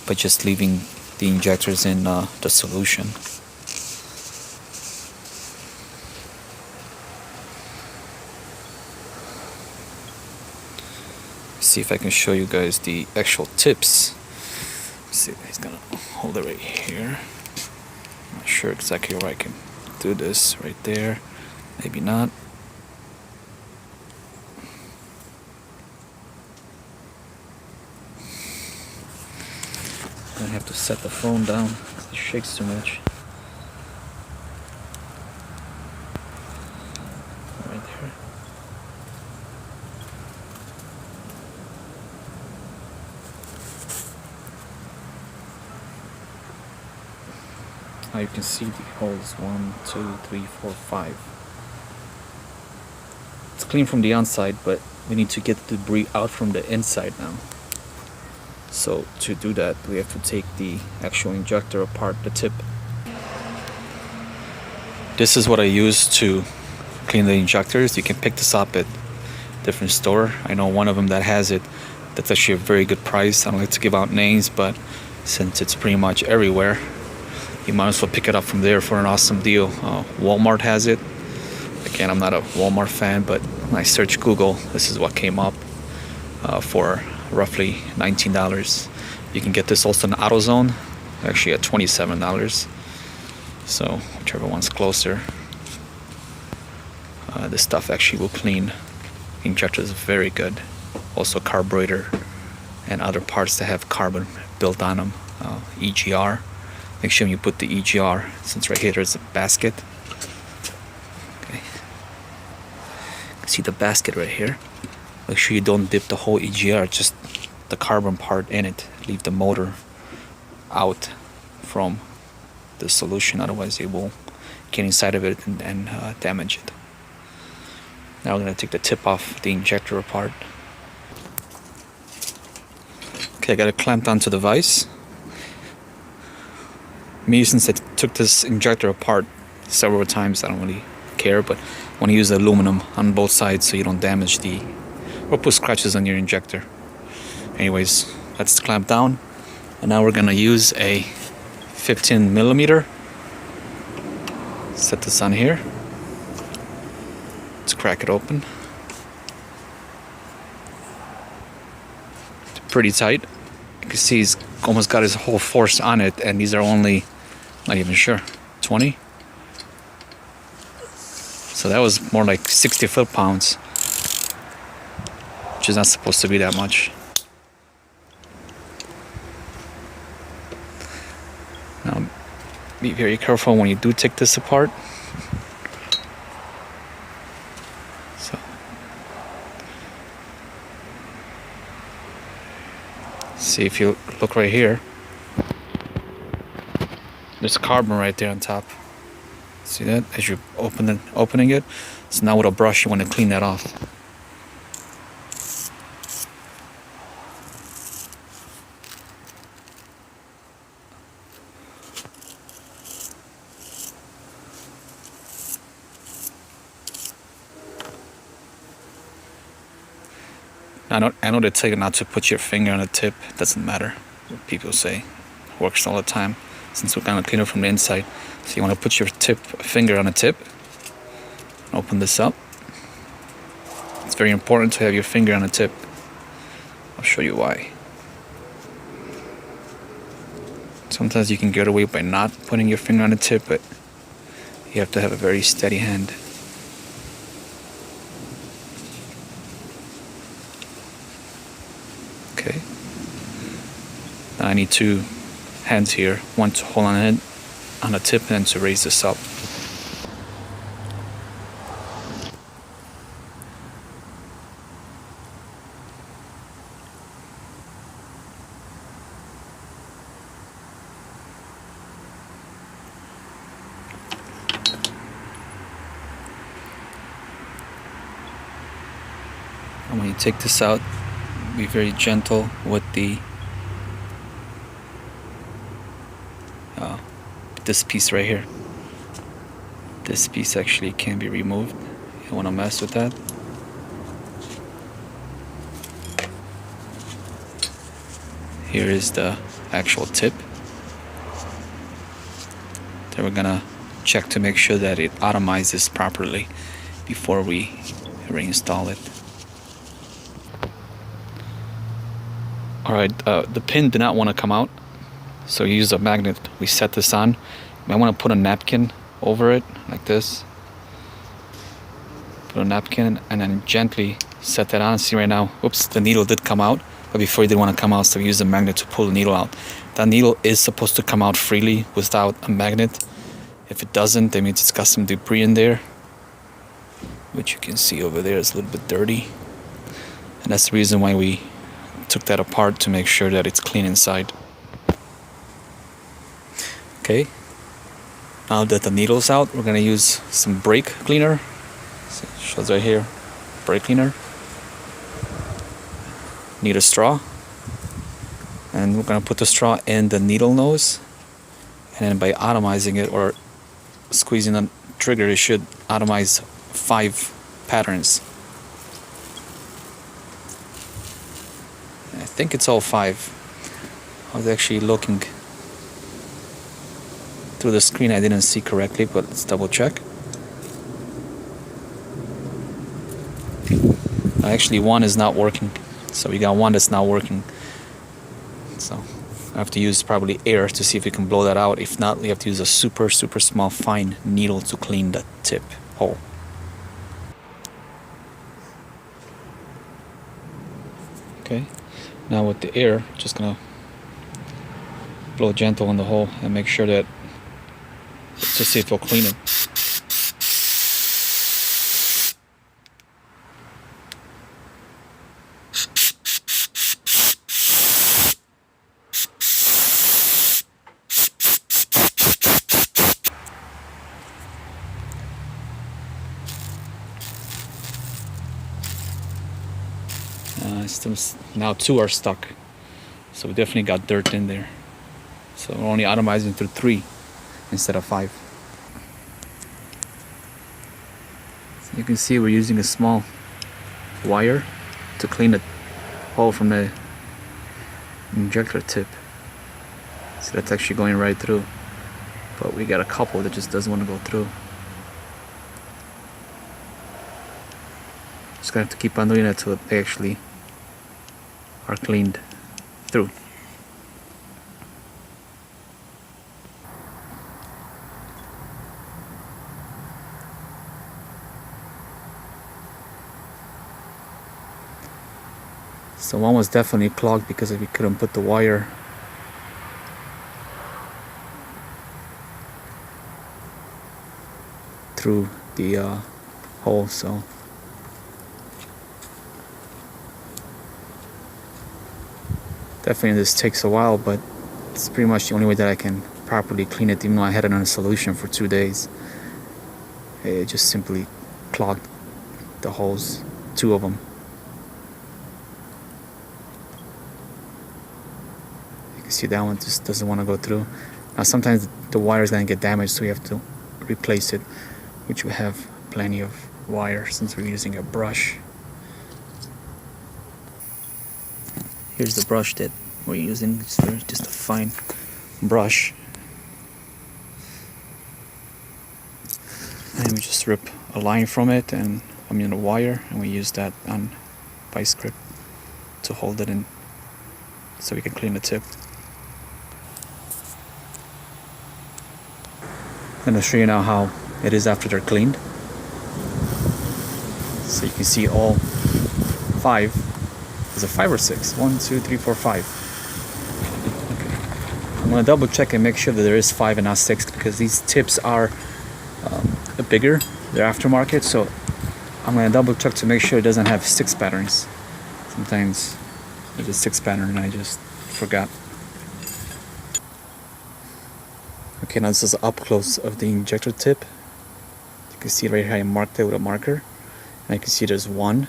by just leaving the injectors in the solution. See if I can show you guys the actual tips. Let's see, he's gonna hold it right here. I'm not sure exactly where I can do this. Right there, maybe not. I have to set the phone down because it shakes too much. Right there. Now you can see the holes 1, 2, 3, 4, 5. It's clean from the outside, but we need to get the debris out from the inside now. So to do that, we have to take the actual injector apart, the tip. This is what I use to clean the injectors. You can pick this up at different store. I know one of them that has it. That's actually a very good price. I don't like to give out names, but since it's pretty much everywhere, you might as well pick it up from there for an awesome deal. Walmart has it. Again, I'm not a Walmart fan, but when I searched Google, this is what came up for roughly $19. You can get this also in AutoZone, actually at $27. So whichever one's closer. This stuff actually will clean injectors very good. Also carburetor and other parts that have carbon built on them. EGR. Make sure you put the EGR, since right here there's a basket. Okay. See the basket right here? Make sure you don't dip the whole EGR, just the carbon part in it. Leave the motor out from the solution, otherwise it will get inside of it and damage it. Now we're going to take the tip off the injector apart. Okay, I got it clamped onto the vise. Me, since I took this injector apart several times, I don't really care, but I want to use the aluminum on both sides so you don't damage or put scratches on your injector. Anyways, that's clamped down, and now we're gonna use a 15 millimeter. Set this on here. Let's crack it open. It's pretty tight. You can see he's almost got his whole force on it, and these are only, not even sure, 20. So that was more like 60 foot-pounds, which is not supposed to be that much. Now, be very careful when you do take this apart. So, see, if you look right here, there's carbon right there on top. See that as you're opening it? So now with a brush you want to clean that off. I know they tell you not to put your finger on the tip. It doesn't matter. People say it works all the time, since we're gonna clean it from the inside. So you want to put your finger on the tip, and open this up. It's very important to have your finger on the tip. I'll show you why. Sometimes you can get away by not putting your finger on the tip, but you have to have a very steady hand. Okay. Now I need two hands here, one to hold on it on the tip and to raise this up. And when you take this out, be very gentle with this piece right here. This piece actually can be removed. You don't want to mess with that. Here is the actual tip. Then we're gonna check to make sure that it atomizes properly before we reinstall it. Alright, the pin did not want to come out, so you use a magnet. We set this on. You might want to put a napkin over it, like this. Put a napkin and then gently set that on. See right now, oops, the needle did come out, but before it didn't want to come out, so we use a magnet to pull the needle out. That needle is supposed to come out freely without a magnet. If it doesn't, that means it's got some debris in there, which you can see over there is a little bit dirty. And that's the reason why we took that apart, to make sure that it's clean inside. Okay, now that the needle's out, we're gonna use some brake cleaner. So it shows right here, brake cleaner. Need a straw, and we're gonna put the straw in the needle nose, and then by atomizing it or squeezing the trigger, it should atomize 5 patterns. I think it's all 5. I was actually looking through the screen, I didn't see correctly, but let's double check. Actually, one is not working, so we got one that's not working. So I have to use probably air to see if we can blow that out. If not, we have to use a super small fine needle to clean the tip hole. Okay, now with the air, just gonna blow gentle on the hole and make sure that, to see if it'll clean it. Now 2 are stuck, so we definitely got dirt in there. So we're only atomizing through 3 instead of 5. So you can see we're using a small wire to clean the hole from the injector tip. So that's actually going right through, but we got a couple that just doesn't want to go through. Just gonna have to keep on doing that till they actually are cleaned through. So one was definitely clogged because we couldn't put the wire through the hole, so definitely this takes a while, but it's pretty much the only way that I can properly clean it, even though I had it on a solution for 2 days. It just simply clogged the holes, 2 of them. You can see that one just doesn't want to go through. Now sometimes the wire is going to get damaged, so we have to replace it, which we have plenty of wire since we're using a brush. Here's the brush that we're using. It's just a fine brush. And we just rip a line from it, and a wire, and we use that on vice grip to hold it in so we can clean the tip. I'm going to show you now how it is after they're cleaned. So you can see all 5. Is it 5 or 6? 1, 2, 3, 4, 5. Okay. I'm gonna double check and make sure that there is 5 and not 6, because these tips are bigger. They're aftermarket, so I'm gonna double check to make sure it doesn't have 6 patterns. Sometimes there's a 6 pattern and I just forgot. Okay, now this is up close of the injector tip. You can see right here I marked it with a marker, and I can see there's 1,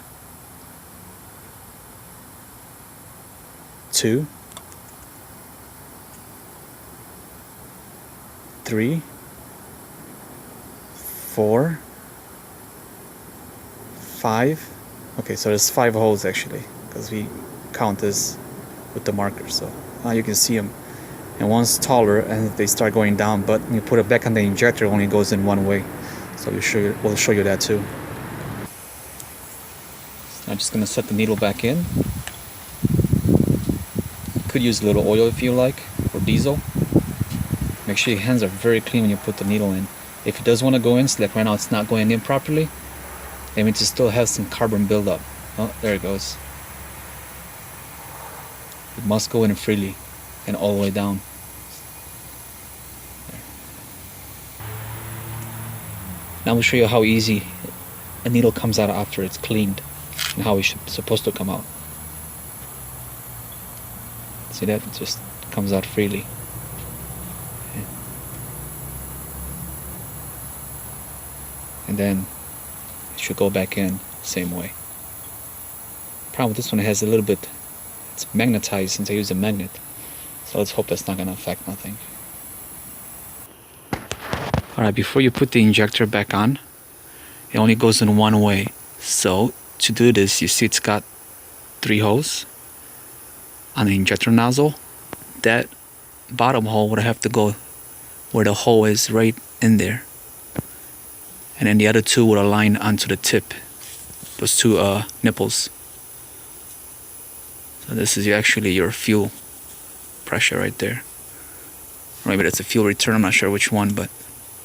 2, 3, 4, 5. Okay, so there's 5 holes actually, because we count this with the marker. So you can see them. And one's taller and they start going down, but when you put it back on the injector, it only goes in one way. So we'll show you that too. So I'm just gonna set the needle back in. Could use a little oil if you like, or diesel. Make sure your hands are very clean when you put the needle in. If it does want to go in, so like right now it's not going in properly, that means it still has some carbon buildup. Oh, there it goes. It must go in freely and all the way down. There. Now we'll show you how easy a needle comes out after it's cleaned and how it's supposed to come out. See that? It just comes out freely. Okay. And then it should go back in same way. Problem with this one, it has a little bit, it's magnetized since I use a magnet. So let's hope that's not gonna affect nothing. Alright, before you put the injector back on, it only goes in one way. So to do this, you see it's got 3 holes on the injector nozzle. That bottom hole would have to go where the hole is, right in there. And then the other 2 would align onto the tip, those 2 nipples. So this is actually your fuel pressure right there. Or maybe that's a fuel return, I'm not sure which one, but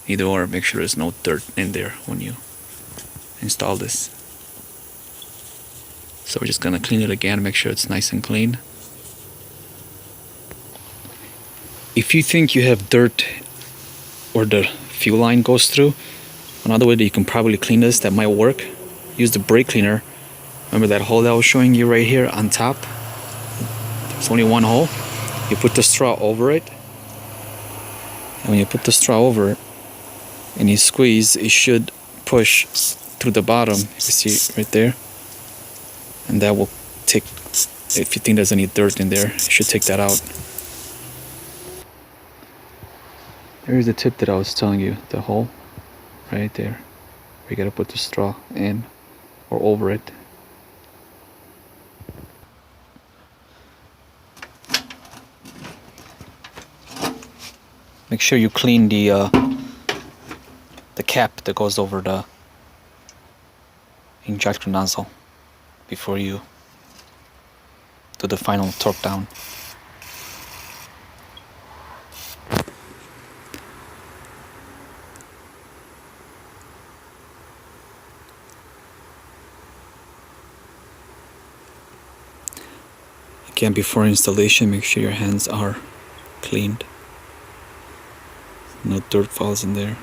either or, make sure there's no dirt in there when you install this. So we're just gonna clean it again, make sure it's nice and clean. If you think you have dirt where the fuel line goes through, another way that you can probably clean this that might work, use the brake cleaner. Remember that hole that I was showing you right here on top? There's only one hole. You put the straw over it, and when you put the straw over it and you squeeze, it should push through the bottom. You see it right there, and that will take, if you think there's any dirt in there, it should take that out. There's the tip that I was telling you, the hole right there. We gotta put the straw in or over it. Make sure you clean the cap that goes over the injector nozzle before you do the final torque down. Again, before installation, make sure your hands are cleaned. No dirt falls in there.